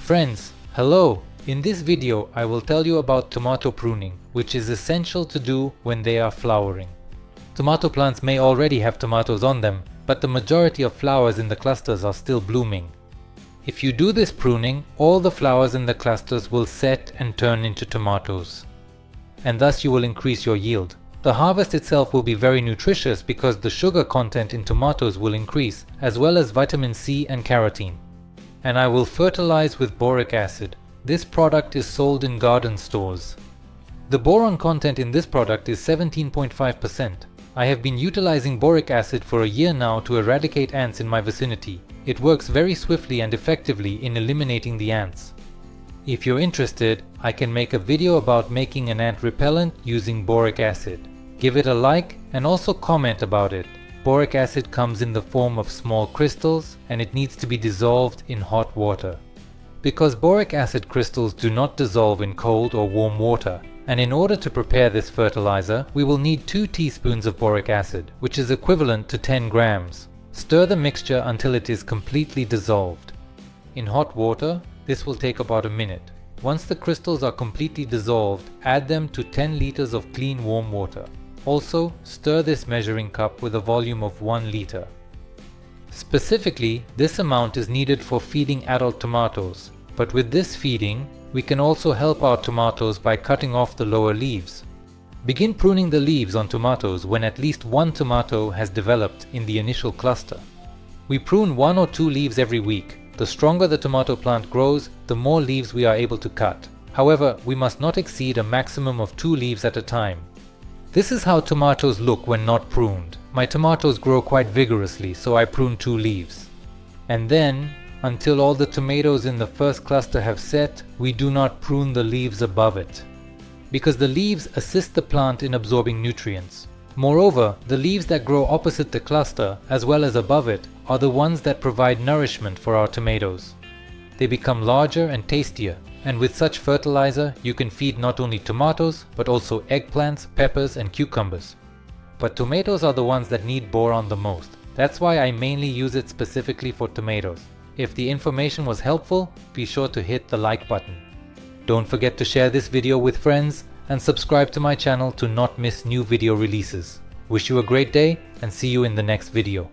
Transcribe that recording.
Friends, hello! In this video I will tell you about tomato pruning, which is essential to do when they are flowering. Tomato plants may already have tomatoes on them, but the majority of flowers in the clusters are still blooming. If you do this pruning, all the flowers in the clusters will set and turn into tomatoes, and thus you will increase your yield. The harvest itself will be very nutritious because the sugar content in tomatoes will increase, as well as vitamin C and carotene. And I will fertilize with boric acid. This product is sold in garden stores. The boron content in this product is 17.5%. I have been utilizing boric acid for a year now to eradicate ants in my vicinity. It works very swiftly and effectively in eliminating the ants. If you're interested, I can make a video about making an ant repellent using boric acid. Give it a like and also comment about it. Boric acid comes in the form of small crystals and it needs to be dissolved in hot water. Because boric acid crystals do not dissolve in cold or warm water, and in order to prepare this fertilizer, we will need 2 teaspoons of boric acid, which is equivalent to 10 grams. Stir the mixture until it is completely dissolved. In hot water, this will take about a minute. Once the crystals are completely dissolved, add them to 10 liters of clean warm water. Also, stir this measuring cup with a volume of 1 liter. Specifically, this amount is needed for feeding adult tomatoes, but with this feeding, we can also help our tomatoes by cutting off the lower leaves. Begin pruning the leaves on tomatoes when at least 1 tomato has developed in the initial cluster. We prune 1 or 2 leaves every week. The stronger the tomato plant grows, the more leaves we are able to cut. However, we must not exceed a maximum of 2 leaves at a time. This is how tomatoes look when not pruned. My tomatoes grow quite vigorously, so I prune 2 leaves. And then, until all the tomatoes in the first cluster have set, we do not prune the leaves above it, because the leaves assist the plant in absorbing nutrients. Moreover, the leaves that grow opposite the cluster, as well as above it, are the ones that provide nourishment for our tomatoes. They become larger and tastier, and with such fertilizer you can feed not only tomatoes, but also eggplants, peppers and cucumbers. But tomatoes are the ones that need boron the most. That's why I mainly use it specifically for tomatoes. If the information was helpful, be sure to hit the like button. Don't forget to share this video with friends and subscribe to my channel to not miss new video releases. Wish you a great day and see you in the next video.